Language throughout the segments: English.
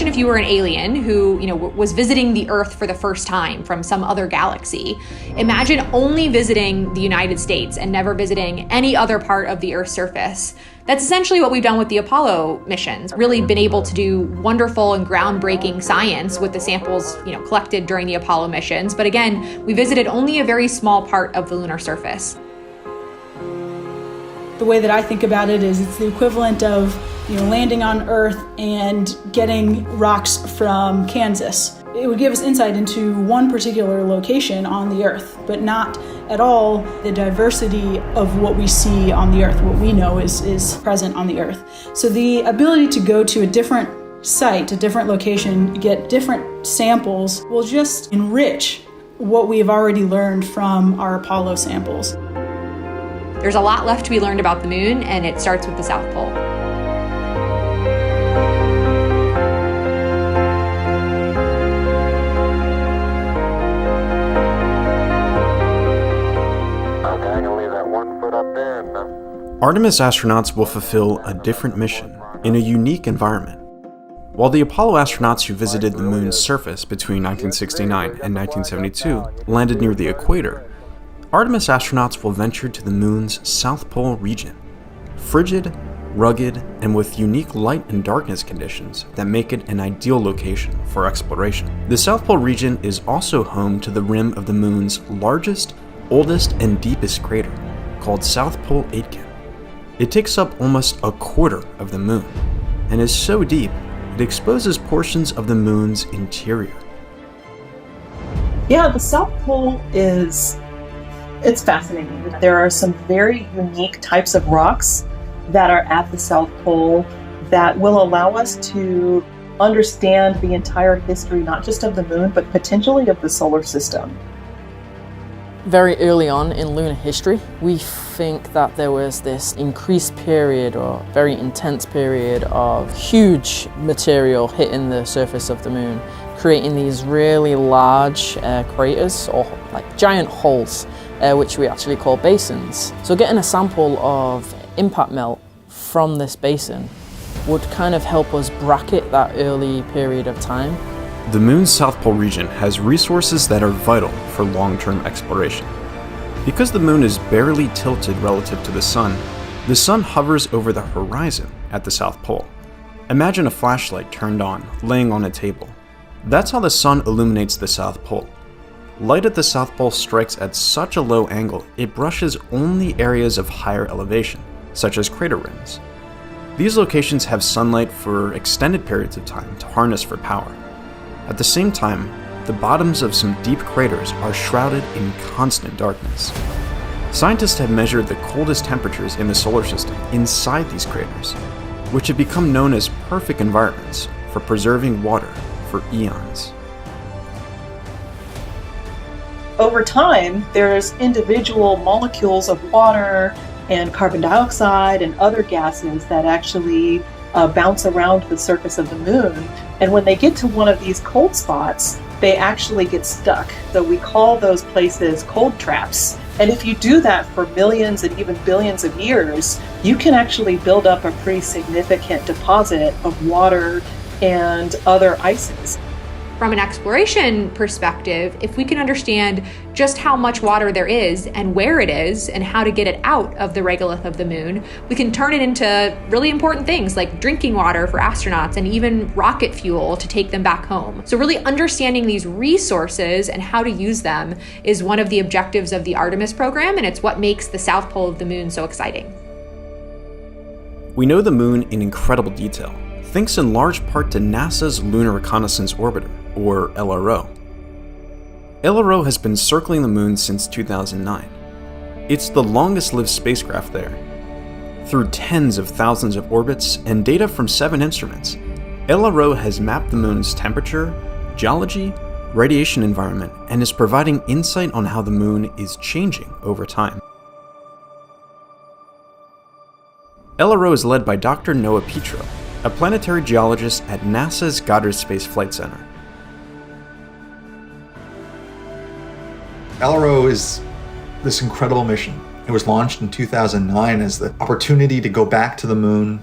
imagine if you were an alien who, was visiting the Earth for the first time from some other galaxy. Imagine only visiting the United States and never visiting any other part of the Earth's surface. That's essentially what we've done with the Apollo missions, really been able to do wonderful and groundbreaking science with the samples, collected during the Apollo missions. But again, we visited only a very small part of the lunar surface. The way that I think about it is it's the equivalent of, landing on Earth and getting rocks from Kansas. It would give us insight into one particular location on the Earth, but not at all the diversity of what we see on the Earth, what we know is present on the Earth. So the ability to go to a different site, a different location, get different samples will just enrich what we have already learned from our Apollo samples. There's a lot left to be learned about the moon, and it starts with the South Pole. Artemis astronauts will fulfill a different mission in a unique environment. While the Apollo astronauts who visited the moon's surface between 1969 and 1972 landed near the equator, Artemis astronauts will venture to the moon's South Pole region. Frigid, rugged, and with unique light and darkness conditions that make it an ideal location for exploration. The South Pole region is also home to the rim of the moon's largest, oldest, and deepest crater, called South Pole Aitken. It takes up almost a quarter of the moon, and is so deep, it exposes portions of the moon's interior. Yeah, the South Pole it's fascinating. There are some very unique types of rocks that are at the South Pole that will allow us to understand the entire history, not just of the moon, but potentially of the solar system. Very early on in lunar history, we think that there was this increased period or very intense period of huge material hitting the surface of the moon, creating these really large craters or like giant holes, which we actually call basins. So getting a sample of impact melt from this basin would kind of help us bracket that early period of time. The moon's South Pole region has resources that are vital for long-term exploration. Because the moon is barely tilted relative to the sun hovers over the horizon at the South Pole. Imagine a flashlight turned on, laying on a table. That's how the sun illuminates the South Pole. Light at the South Pole strikes at such a low angle, it brushes only areas of higher elevation, such as crater rims. These locations have sunlight for extended periods of time to harness for power. At the same time, the bottoms of some deep craters are shrouded in constant darkness. Scientists have measured the coldest temperatures in the solar system inside these craters, which have become known as perfect environments for preserving water for eons. Over time, there's individual molecules of water and carbon dioxide and other gases that actually bounce around the surface of the moon. And when they get to one of these cold spots, they actually get stuck. So we call those places cold traps. And if you do that for millions and even billions of years, you can actually build up a pretty significant deposit of water and other ices. From an exploration perspective, if we can understand just how much water there is and where it is and how to get it out of the regolith of the moon, we can turn it into really important things like drinking water for astronauts and even rocket fuel to take them back home. So really understanding these resources and how to use them is one of the objectives of the Artemis program, and it's what makes the South Pole of the moon so exciting. We know the moon in incredible detail, thanks in large part to NASA's Lunar Reconnaissance Orbiter, or LRO. LRO has been circling the moon since 2009. It's the longest-lived spacecraft there. Through tens of thousands of orbits and data from 7 instruments, LRO has mapped the moon's temperature, geology, radiation environment, and is providing insight on how the moon is changing over time. LRO is led by Dr. Noah Petro, a planetary geologist at NASA's Goddard Space Flight Center. LRO is this incredible mission. It was launched in 2009 as the opportunity to go back to the moon,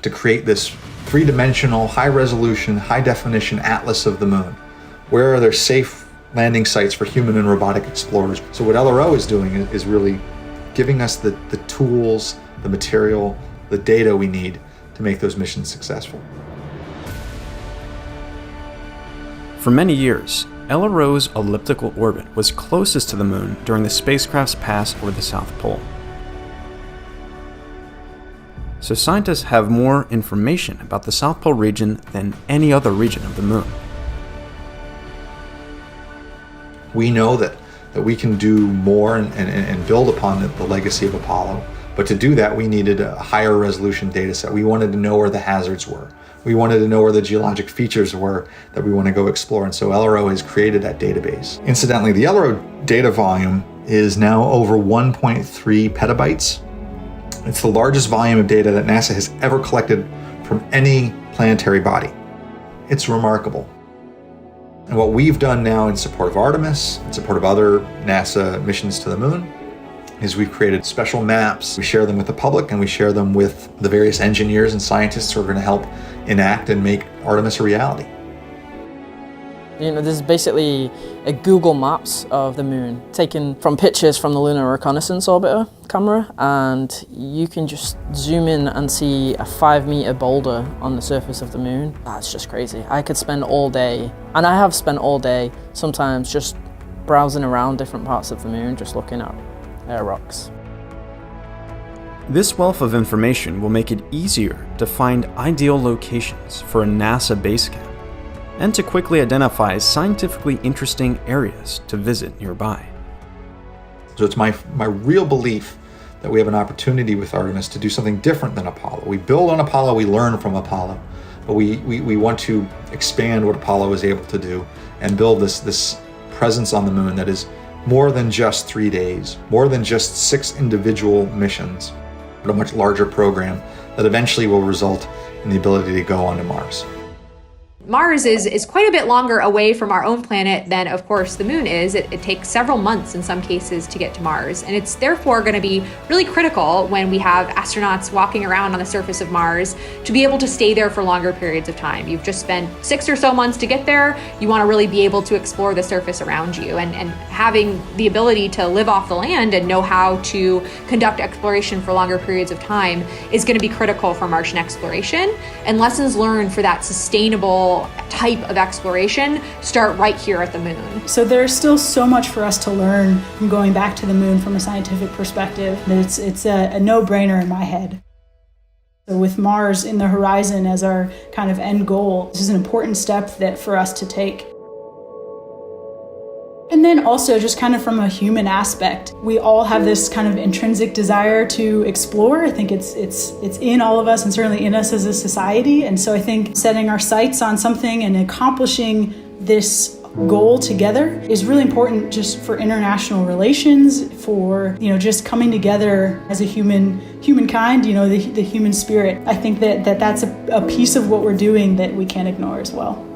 to create this three-dimensional, high-resolution, high-definition atlas of the moon. Where are there safe landing sites for human and robotic explorers? So what LRO is doing is really giving us the tools, the material, the data we need to make those missions successful. For many years, LRO's elliptical orbit was closest to the moon during the spacecraft's pass over the South Pole. So scientists have more information about the South Pole region than any other region of the moon. We know that we can do more and build upon the legacy of Apollo, but to do that we needed a higher resolution data set. We wanted to know where the hazards were. We wanted to know where the geologic features were that we want to go explore, and so LRO has created that database. Incidentally, the LRO data volume is now over 1.3 petabytes. It's the largest volume of data that NASA has ever collected from any planetary body. It's remarkable. And what we've done now in support of Artemis, in support of other NASA missions to the moon, is we've created special maps. We share them with the public and we share them with the various engineers and scientists who are going to help enact and make Artemis a reality. This is basically a Google Maps of the moon, taken from pictures from the Lunar Reconnaissance Orbiter camera, and you can just zoom in and see a 5-meter boulder on the surface of the moon. That's just crazy. I could spend all day, and I have spent all day, sometimes just browsing around different parts of the moon, just looking at air rocks. This wealth of information will make it easier to find ideal locations for a NASA base camp, and to quickly identify scientifically interesting areas to visit nearby. So it's my real belief that we have an opportunity with Artemis to do something different than Apollo. We build on Apollo, we learn from Apollo, but we want to expand what Apollo was able to do and build this presence on the moon that is more than just 3 days, more than just 6 individual missions, but a much larger program that eventually will result in the ability to go onto Mars. Mars is quite a bit longer away from our own planet than, of course, the moon is. It takes several months in some cases to get to Mars, and it's therefore going to be really critical when we have astronauts walking around on the surface of Mars to be able to stay there for longer periods of time. You've just spent 6 or so months to get there. You want to really be able to explore the surface around you, and having the ability to live off the land and know how to conduct exploration for longer periods of time is going to be critical for Martian exploration, and lessons learned for that sustainable type of exploration start right here at the moon. So there's still so much for us to learn from going back to the moon from a scientific perspective that it's a no-brainer in my head. So with Mars in the horizon as our kind of end goal, this is an important step for us to take. And then also just kind of from a human aspect, we all have this kind of intrinsic desire to explore. I think it's in all of us and certainly in us as a society. And so I think setting our sights on something and accomplishing this goal together is really important just for international relations, for just coming together as a humankind, the human spirit. I think that's a piece of what we're doing that we can't ignore as well.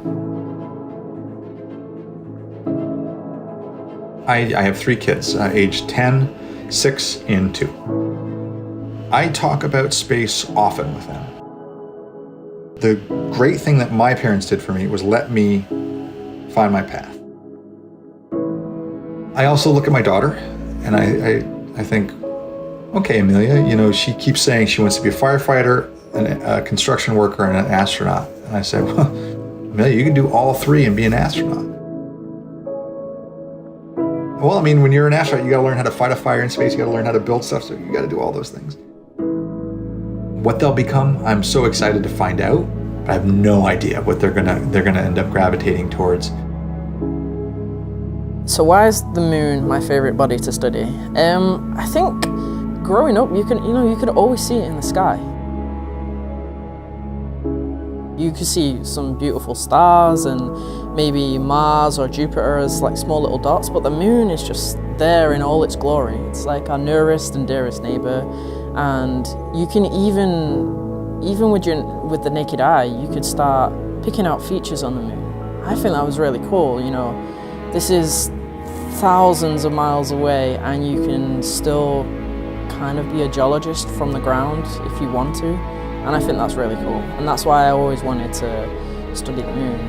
I have 3 kids, aged 10, 6, and 2. I talk about space often with them. The great thing that my parents did for me was let me find my path. I also look at my daughter and I think, okay, Amelia, she keeps saying she wants to be a firefighter, a construction worker, and an astronaut. And I said, well, Amelia, you can do all 3 and be an astronaut. Well, when you're an astronaut, you got to learn how to fight a fire in space. You got to learn how to build stuff. So you got to do all those things. What they'll become, I'm so excited to find out. But I have no idea what they're gonna end up gravitating towards. So why is the moon my favorite body to study? I think growing up, you could always see it in the sky. You could see some beautiful stars and maybe Mars or Jupiter as like small little dots, but the moon is just there in all its glory. It's like our nearest and dearest neighbor, and you can even with the naked eye, you could start picking out features on the moon. I think that was really cool. This is thousands of miles away, and you can still kind of be a geologist from the ground if you want to. And I think that's really cool. And that's why I always wanted to study the moon.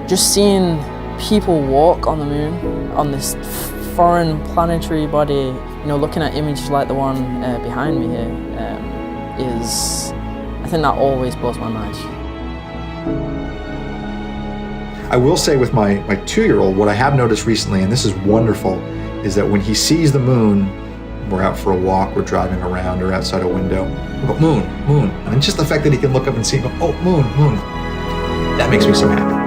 Just seeing people walk on the moon, on this foreign planetary body, looking at images like the one behind me here, I think that always blows my mind. I will say with my 2-year-old, what I have noticed recently, and this is wonderful, is that when he sees the moon, we're out for a walk, we're driving around, or outside a window, we'll go, moon, moon. And just the fact that he can look up and see, oh, moon, moon, that makes me so happy.